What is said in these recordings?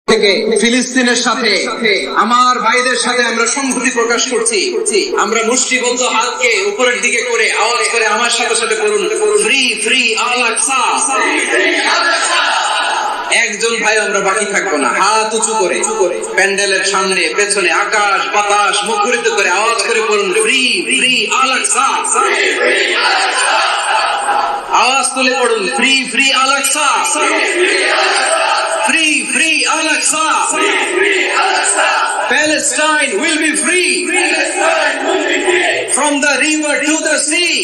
থেকে ফিলিস্তিনের সাথে আমার ভাইদের সাথে আমরা সংহতি প্রকাশ করছি। আমরা মুষ্টিবদ্ধ হাতকে উপরের দিকে করে আওয়াজ করে আমার সাথে সাথে করুন, ফ্রি ফ্রি আল আকসা। একজন ভাই আমরা বাকি থাকবো না, হাত উঁচু করে প্যান্ডেলের সামনে পেছনে আকাশ বাতাস মুখরিত করে আওয়াজ করে বলুন, ফ্রি ফ্রি আল আকসা। আওয়াজ তুলে পড়ুন, free free Al Aqsa, free free al-Aqsa, Palestine will be free from the river to the sea,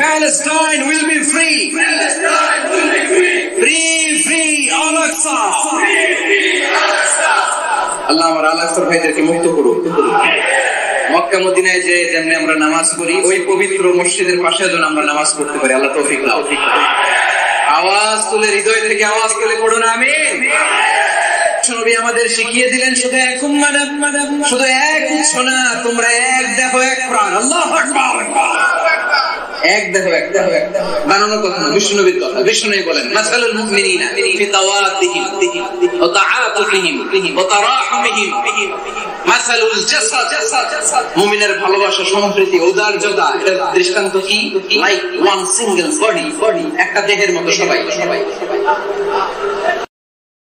Palestine will be free, free free al-Aqsa। আল্লাহ আমার আল-আকসার ভাইদেরকে মুক্ত করুন। মক্কা মদিনায় যে যেমনি আমরা নামাজ পড়ি ওই পবিত্র মসজিদের পাশে যেন আমরা নামাজ পড়তে পারি। আল্লাহ তৌফিক দাও। আওয়াজ তুলে হৃদয় থেকে আওয়াজ তুলে পড়ুন আমিন। নবী আমাদের শিখিয়ে দিলেন শুধু এক উম্মাহ, শুধু এক উৎস না, তোমরা এক দেহ এক প্রাণ। আল্লাহু আকবার। এক দেহ এক দেহ এক দেহ বানানো কথা না, বিষ্ণুনবীর কথা। বিষ্ণুনবী বলেন, মাসালুল মুমিনিনা ফি তাওয়াদিহিম ওয়া তাআতুফিহিম ওয়া তারাহুমিহিম মাসালুল জাসাদ। মুমিনের ভালোবাসা, সম্প্রীতি, উদারতা এর দৃষ্টান্ত কি? লাইক ওয়ান সিঙ্গেল বডি, একটা দেহের মতো সবাই।